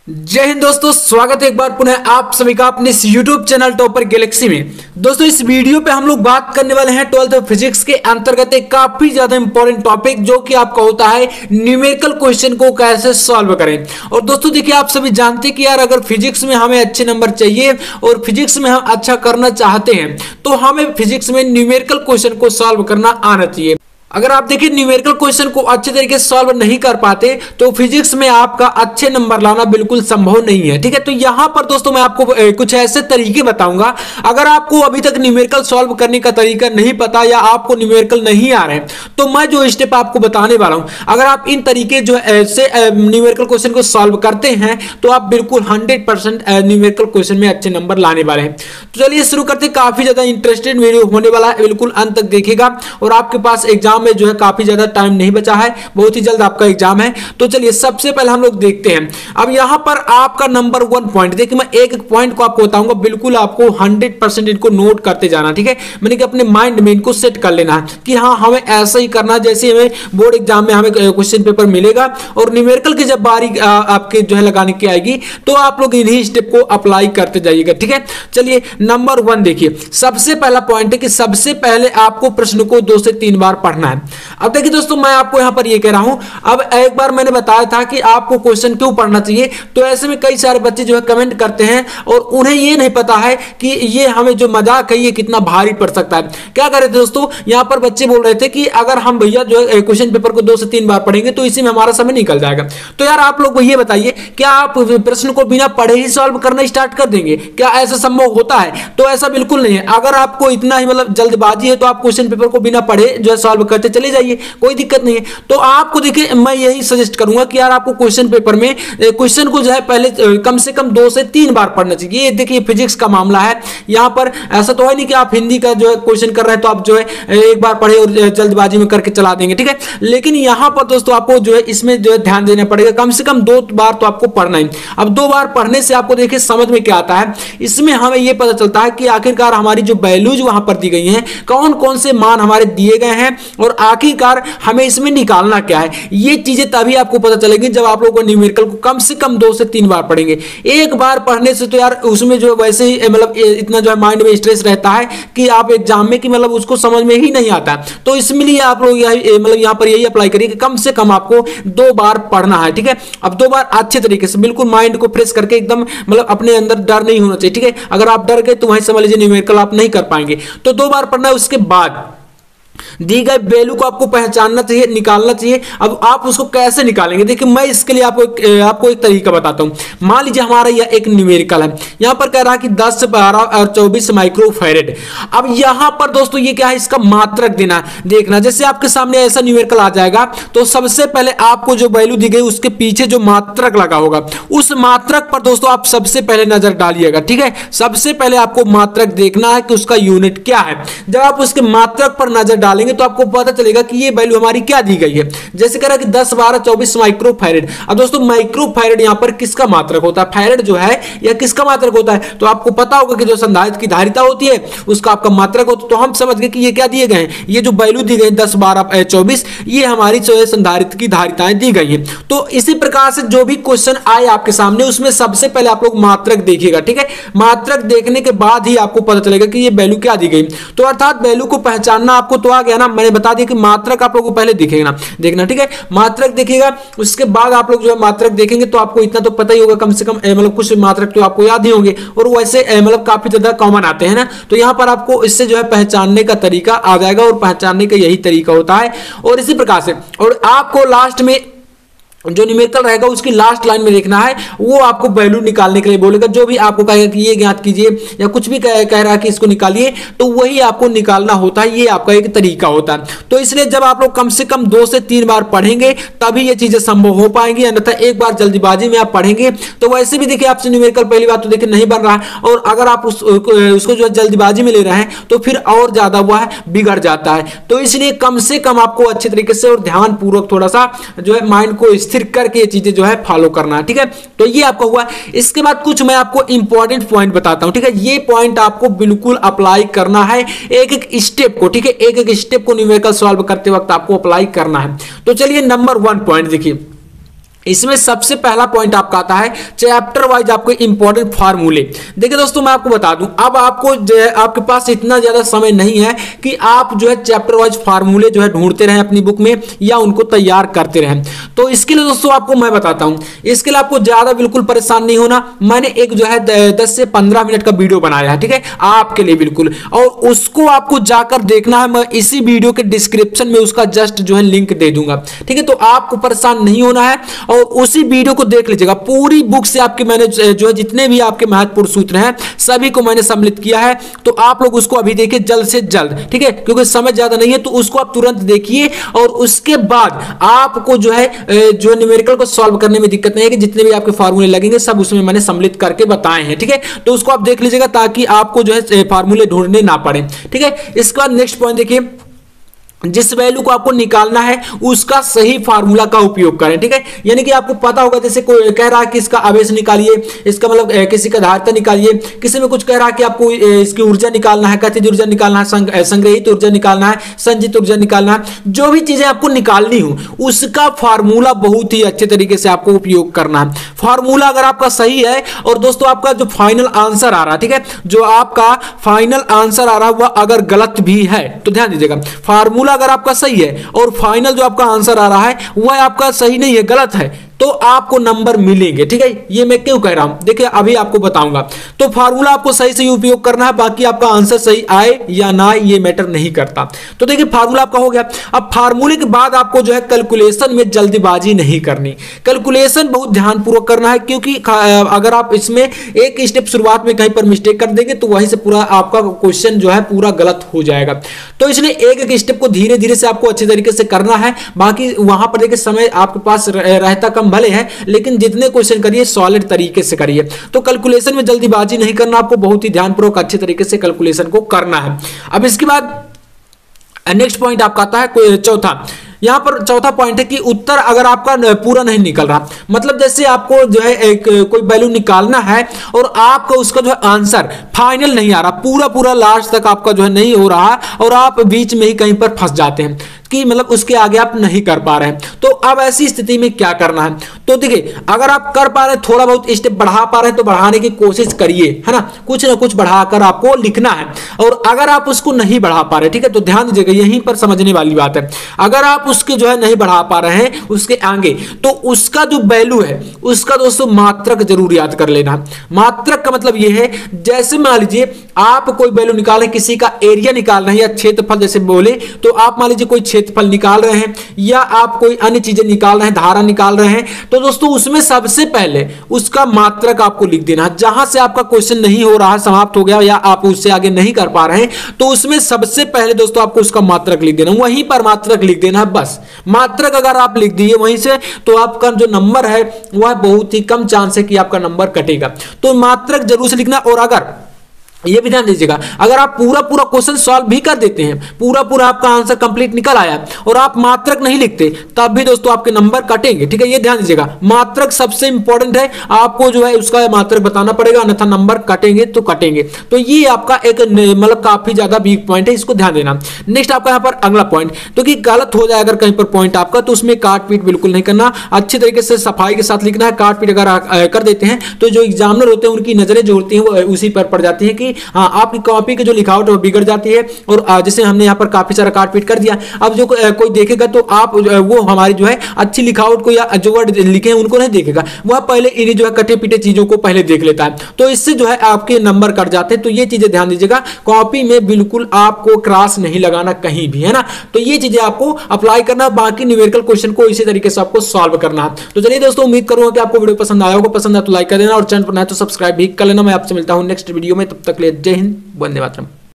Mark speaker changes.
Speaker 1: जय हिंद दोस्तों, स्वागत है एक बार पुनः आप सभी का अपने इस YouTube चैनल टॉपर गैलेक्सी में। दोस्तों इस वीडियो पे हम लोग बात करने वाले हैं 12th फिजिक्स के अंतर्गत एक काफी ज्यादा इंपॉर्टेंट टॉपिक जो कि आपका होता है न्यूमेरिकल क्वेश्चन को कैसे सॉल्व करें। और दोस्तों देखिए, आप सभी जानते हैं कि यार अगर फिजिक्स में हमें अच्छे नंबर चाहिए और फिजिक्स में हम अच्छा करना चाहते हैं तो हमें फिजिक्स में न्यूमेरिकल क्वेश्चन को सॉल्व करना आना चाहिए। अगर आप देखिए न्यूमेरिकल क्वेश्चन को अच्छे तरीके से सॉल्व नहीं कर पाते तो फिजिक्स में आपका अच्छे नंबर लाना बिल्कुल संभव नहीं है। ठीक है, तो यहां पर दोस्तों मैं आपको कुछ ऐसे तरीके बताऊंगा। अगर आपको अभी तक न्यूमेरिकल सॉल्व करने का तरीका नहीं पता या आपको न्यूमेरिकल नहीं आ रहे हैं तो मैं जो स्टेप आपको बताने वाला हूं, अगर आप इन तरीके जो ऐसे न्यूमेरिकल क्वेश्चन को सॉल्व करते हैं तो आप बिल्कुल 100% न्यूमेरिकल क्वेश्चन में अच्छे नंबर लाने वाले हैं। तो चलिए शुरू करते हैं। काफी ज्यादा इंटरेस्टेड वीडियो होने वाला है, बिल्कुल अंत तक देखिएगा। और आपके पास एग्जाम में जो है काफी ज्यादा टाइम नहीं बचा है, बहुत ही जल्द आपका एग्जाम है। तो चलिए सबसे पहले हम लोग देखते हैं। अब यहां पर आपका नंबर 1 पॉइंट देखिए, मैं एक एक पॉइंट को आपको बताऊंगा, बिल्कुल आपको 100% इनको नोट करते जाना। ठीक है, मैंने कि अपने माइंड में इनको सेट कर लेना है कि हाँ हमें ऐसा ही करना, जैसे हमें बोर्ड एग्जाम में हमें क्वेश्चन पेपर मिलेगा और न्यूमेरिकल की जब बारी आपके जो है लगाने की आएगी तो आप लोग इन्हीं स्टेप को अप्लाई करते जाइएगा। ठीक है, चलिए नंबर 1 देखिए, सबसे पहला पॉइंट है कि सबसे पहले आपको प्रश्न को 2 से 3 बार पढ़ना है। अब देखिए दोस्तों, मैं आपको यहां पर ये कह रहा हूं, अब एक बार मैंने बताया था कि आपको क्वेश्चन क्यों पढ़ना चाहिए, तो ऐसे में कई सारे बच्चे जो है कमेंट करते हैं और उन्हें ये नहीं पता है कि ये हमें जो मजाक है ये कितना भारी पड़ सकता है। क्या करे दोस्तों, यहां पर बच्चे बोल रहे थे कि अगर हम भैया जो है क्वेश्चन पेपर को 2 से 3 बार पढ़ेंगे तो इसी में हमारा समय निकल जाएगा। तो यार आप लोग ये बताइए, क्या आप प्रश्न को बिना पढ़े ही सॉल्व करना स्टार्ट कर देंगे? क्या ऐसा संभव होता है? तो ऐसा बिल्कुल नहीं है। अगर आपको इतना ही मतलब जल्दबाजी है तो आप क्वेश्चन पेपर को बिना पढ़े जो है सॉल्व करते चले जाइए, कोई दिक्कत नहीं है। तो आपको देखिए, मैं यही सजेस्ट करूंगा कि यार आपको क्वेश्चन पेपर में क्वेश्चन को जो है पहले कम से कम 2 से 3 बार पढ़ना चाहिए। ये देखिए फिजिक्स का मामला है, यहां पर ऐसा तो है नहीं कि आप हिंदी का जो है क्वेश्चन कर रहे हैं तो आप जो है एक बार पढ़े और जल्दबाजी में करके चला देंगे। ठीक है, लेकिन यहां पर दोस्तों आपको जो है इसमें जो है ध्यान देना पड़ेगा, कम से कम 2 बार तो आपको पढ़ना ही। अब 2 बार पढ़ने से आपको देखिए समझ में क्या आता है, इसमें हमें यह पता चलता है कि आखिरकार हमारी जो वैल्यूज वहां पर दी गई हैं, कौन कौन से मान हमारे दिए गए हैं और आखिरकार हमें इसमें निकालना क्या है। ये चीजें तभी आपको पता चलेगी जब आप लोग न्यूमेरिकल को कम से कम 2 से 3 बार पढ़ेंगे। एक बार पढ़ने से तो यार उसमें जो वैसे ही मतलब इतना जो है माइंड में स्ट्रेस रहता है कि आप एग्जाम में कि मतलब उसको समझ में ही नहीं आता। तो इसलिए आप लोग मतलब यहां पर यही अप्लाई करिए कि कम से कम आपको 2 बार पढ़ना है। ठीक है, अब 2 बार अच्छे तरीके से बिल्कुल माइंड को फ्रेश करके एकदम मतलब अपने अंदर डर नहीं होना चाहिए। ठीक है, अगर आप डर गए तो वहीं समझ लीजिए न्यूमेरिकल आप नहीं कर पाएंगे। तो 2 बार पढ़ना है, उसके बाद दी गई वैल्यू को आपको पहचानना चाहिए, निकालना चाहिए। अब आप उसको कैसे निकालेंगे, देखिए मैं इसके लिए आपको एक तरीका बताता हूं। मान लीजिए हमारा यह एक न्यूमेरिकल है, यहां पर कह रहा है कि 10, 12 और 24 माइक्रोफैरेड। अब यहां पर दोस्तों ये क्या है, इसका मात्रक देना देखना। जैसे आपके सामने ऐसा न्यूमेरिकल आ जाएगा तो सबसे पहले आपको जो वैल्यू दी गई उसके पीछे जो मात्रक लगा होगा उस मात्रक पर दोस्तों आप सबसे पहले नजर डालिएगा। ठीक है, सबसे पहले आपको मात्रक देखना है कि उसका यूनिट क्या है। जब आप उसके मात्रक पर नजर डालेंगे तो आपको पता चलेगा कि ये वैल्यू हमारी क्या दी गई है। जैसे कह रहा है कि 10, 12, 24 माइक्रोफैरेड। अब दोस्तों माइक्रोफैरेड यहां पर किसका मात्रक होता है? फैरेड जो है यह किसका मात्रक होता है? तो आपको पता होगा कि जो संधारित्र की धारिता होती है उसका आपका मात्रक होता है। तो हम समझ गए कि ये क्या दिए गए हैं, ये जो वैल्यू दी गई 10, 12, 24 ये हमारी जो है संधारित्र की धारिताएं दी गई हैं। तो इसी प्रकार से जो भी क्वेश्चन आए आपके सामने उसमें सबसे पहले आप लोग मात्रक देखिएगा। ठीक है, मात्रक देखने के बाद ही आपको पता चलेगा कि ये वैल्यू क्या दी गई। तो अर्थात वैल्यू को पहचानना आपको तो आ गया ना, मैंने बता दिया कि मात्रक आप लोगों को पहले दिखेगा देखना। ठीक है, मात्रक देखिएगा, उसके बाद आप लोग जो है मात्रक देखेंगे तो आपको इतना तो पता ही होगा कम से कम, मतलब कुछ मात्रक तो आपको याद ही होंगे और वैसे मतलब काफी ज्यादा कॉमन आते हैं ना। तो यहां पर आपको इससे जो है पहचानने का तरीका आ जाएगा और पहचानने का यही तरीका होता है। और इसी प्रकार से और आपको लास्ट में जो न्यूमेरिकल रहेगा उसकी लास्ट लाइन में देखना है, वो आपको वैल्यू निकालने के लिए बोलेगा। जो भी आपको कहेगा कि ये ज्ञात कीजिए या कुछ भी कह रहा है कि इसको निकालिए तो वही आपको निकालना होता है। ये आपका एक तरीका होता है। तो इसलिए जब आप लोग कम से कम 2 से 3 बार पढ़ेंगे तभी ये चीजें संभव हो पाएंगी, अन्यथा एक बार जल्दीबाजी में आप पढ़ेंगे तो वैसे भी देखिए आपसे न्यूमेरिकल पहली बात तो देखिए नहीं बन रहा है, और अगर आप उसको जो है जल्दीबाजी में ले रहे हैं तो फिर और ज्यादा वह बिगड़ जाता है। तो इसलिए कम से कम आपको अच्छे तरीके से और ध्यान पूर्वक थोड़ा सा जो है माइंड को स्थिर करके ये चीजें जो है फॉलो करना है। ठीक है, तो ये आपका हुआ। इसके बाद कुछ मैं आपको इंपॉर्टेंट पॉइंट बताता हूं। ठीक है, ये पॉइंट आपको बिल्कुल अप्लाई करना है एक एक स्टेप को। ठीक है, एक एक स्टेप को न्यूमेरिकल सॉल्व करते वक्त आपको अप्लाई करना है। तो चलिए नंबर 1 पॉइंट देखिए, इसमें सबसे पहला पॉइंट आपका आता है चैप्टर वाइज आपको इंपॉर्टेंट फार्मूले। देखिए दोस्तों मैं आपको बता दूं, अब आपको जो है आपके पास इतना ज्यादा समय नहीं है कि आप जो है चैप्टर वाइज फार्मूले जो है ढूंढते रहें अपनी बुक में या उनको तैयार करते रहें। तो इसके लिए दोस्तों आपको मैं बताता हूं, इसके लिए आपको ज्यादा बिल्कुल परेशान नहीं होना। मैंने एक जो है 10 से 15 मिनट का वीडियो बनाया है, ठीक है, आपके लिए बिल्कुल, और उसको आपको जाकर देखना है। मैं इसी वीडियो के डिस्क्रिप्शन में उसका जस्ट जो है लिंक दे दूंगा, ठीक है। तो आपको परेशान नहीं होना है और उसी वीडियो को देख लीजिएगा। पूरी बुक से आपके मैंने जो है जितने भी आपके महत्वपूर्ण सूत्र हैं सभी को मैंने सम्मिलित किया है। तो आप लोग उसको अभी देखिए जल्द से जल्द, ठीक है, क्योंकि समय ज्यादा नहीं है। तो उसको आप तुरंत देखिए और उसके बाद आपको जो है न्यूमेरिकल को सॉल्व करने में दिक्कत नहीं है कि जितने भी आपके फार्मूले लगेंगे सब उसमें मैंने सम्मिलित करके बताए हैं, ठीक है। तो उसको आप देख लीजिएगा ताकि आपको जो है फार्मूले ढूंढने ना पड़े, ठीक है। इसके बाद नेक्स्ट पॉइंट देखिए, जिस वैल्यू को आपको निकालना है उसका सही फार्मूला का उपयोग करें, ठीक है। यानी कि आपको पता होगा, जैसे कोई कह रहा है कि इसका आवेश निकालिए, इसका मतलब किसी का धारिता निकालिए, किसी में कुछ कह रहा है कि आपको इसकी ऊर्जा निकालना है, गतिज ऊर्जा निकालना है, संग्रहित ऊर्जा निकालना है, संचित ऊर्जा निकालना है। जो भी चीजें आपको निकालनी हो उसका फार्मूला बहुत ही अच्छे तरीके से आपको उपयोग करना है। फार्मूला अगर आपका सही है और दोस्तों आपका जो फाइनल आंसर आ रहा है, ठीक है, जो आपका फाइनल आंसर आ रहा है वह अगर गलत भी है तो ध्यान दीजिएगा, फार्मूला अगर आपका सही है और फाइनल जो आपका आंसर आ रहा है वह आपका सही नहीं है, गलत है, तो आपको नंबर मिलेंगे, ठीक है। ये मैं क्यों कह रहा हूं, देखिए अभी आपको बताऊंगा। तो फार्मूला आपको सही से उपयोग करना है, बाकी आपका आंसर सही आए या ना आए ये मैटर नहीं करता। तो देखिए फार्मूला आपका हो गया। अब फार्मूले के बाद आपको जो है कैलकुलेशन में जल्दीबाजी नहीं करनी, कैलकुलेशन बहुत ध्यानपूर्वक करना है, क्योंकि अगर आप इसमें एक स्टेप शुरुआत में कहीं पर मिस्टेक कर देंगे तो वहीं से पूरा आपका क्वेश्चन जो है पूरा गलत हो जाएगा। तो इसलिए एक एक स्टेप को धीरे धीरे से आपको अच्छे तरीके से करना है। बाकी वहां पर देखिए समय आपके पास रहता कम भले है, लेकिन जितने क्वेश्चन करिए सॉलिड तरीके से करिए। तो कैलकुलेशन में जल्दीबाजी नहीं करना, आपको बहुत ही ध्यानपूर्वक अच्छे तरीके से कैलकुलेशन को करना है। अब इसके बाद नेक्स्ट पॉइंट आपका आता है चौथा। यहां पर चौथा पॉइंट है कि उत्तर अगर आपका पूरा नहीं निकल रहा, मतलब जैसे आपको जो है एक कोई वैल्यू निकालना है और आपका उसका जो है आंसर फाइनल नहीं आ रहा, पूरा पूरा लास्ट तक आपका जो है नहीं हो रहा और आप बीच में ही कहीं पर फंस जाते हैं कि मतलब उसके आगे आप नहीं कर पा रहे हैं। तो अब ऐसी स्थिति में क्या करना है, तो देखिए अगर आप कर पा रहे हैं, थोड़ा बहुत स्टेप बढ़ा पा रहे हैं तो बढ़ाने की कोशिश करिए, है ना कुछ बढ़ाकर आपको लिखना है। और अगर आप उसको नहीं बढ़ा पा रहे, ठीक है, तो ध्यान दीजिएगा यहीं पर समझने वाली बात है। अगर आप उसके जो है नहीं बढ़ा पा रहे हैं उसके आगे, तो उसका जो वैल्यू है उसका दोस्तों मात्रक जरूर याद कर लेना। मात्रक का मतलब यह है, जैसे मान लीजिए आप कोई वैल्यू निकाल रहे हैं, किसी का एरिया निकाल रहे हैं या क्षेत्रफल जैसे बोले, तो आप मान लीजिए कोई क्षेत्रफल निकाल रहे हैं या आप कोई अन्य चीजें निकाल रहे हैं, धारा निकाल रहे हैं, तो दोस्तों उसमें सबसे पहले उसका मात्रक आपको लिख देना है। जहां से आपका क्वेश्चन नहीं हो रहा, समाप्त हो गया या आप उससे आगे नहीं कर पा रहे हैं, तो उसमें सबसे पहले दोस्तों आपको उसका मात्रक लिख देना, वहीं पर मात्रक लिख देना है बस। मात्रक अगर आप लिख दिए वहीं से, तो आपका जो नंबर है वह बहुत ही कम चांस है कि आपका नंबर कटेगा। तो मात्रक जरूर से लिखना। और अगर ये भी ध्यान दीजिएगा, अगर आप पूरा पूरा क्वेश्चन सॉल्व भी कर देते हैं, पूरा पूरा आपका आंसर कंप्लीट निकल आया और आप मात्रक नहीं लिखते, तब भी दोस्तों आपके नंबर कटेंगे, ठीक है। ये ध्यान दीजिएगा, मात्रक सबसे इंपॉर्टेंट है, आपको जो है उसका मात्रक बताना पड़ेगा, अन्यथा नंबर कटेंगे तो कटेंगे। तो ये आपका एक मतलब काफी ज्यादा वीक पॉइंट है, इसको ध्यान देना। नेक्स्ट आपका यहाँ पर अगला पॉइंट, तो कि गलत हो जाए अगर कहीं पर पॉइंट आपका, तो उसमें काट पीट बिल्कुल नहीं करना, अच्छे तरीके से सफाई के साथ लिखना है। काट पीट अगर कर देते हैं तो जो एग्जामिनर होते हैं उनकी नजरें जो होती हैं वो उसी पर पड़ जाती है कि हाँ आपकी कॉपी की जो लिखावट वो बिगड़ जाती है। और जैसे हमने यहाँ पर काफी सारा काट पीट कर दिया, अब जो कोई देखेगा तो आप वो हमारी जो है अच्छी लिखावट को या जो वर्ड लिखे हैं उनको नहीं देखेगा, वह पहले इन्हीं जो है कटे पीटे चीजों को पहले देख लेता है, तो इससे जो है आपके नंबर कट जाते हैं। तो ये चीजें ध्यान दीजिएगा, कॉपी में बिल्कुल आपको क्रॉस नहीं लगाना कहीं भी, है ना। तो ये चीजें आपको अप्लाई करना, बाकी न्यूमेरिकल क्वेश्चन को इसी तरीके से आपको सॉल्व करना है। तो चलिए दोस्तों, उम्मीद करूंगा कि आपको वीडियो पसंद आया होगा, पसंद आया तो लाइक कर देना और चैनल पर नया तो सब्सक्राइब भी कर लेना। मैं आपसे मिलता हूं नेक्स्ट वीडियो में, तब तक के लिए जय हिंद, वंदे मातरम।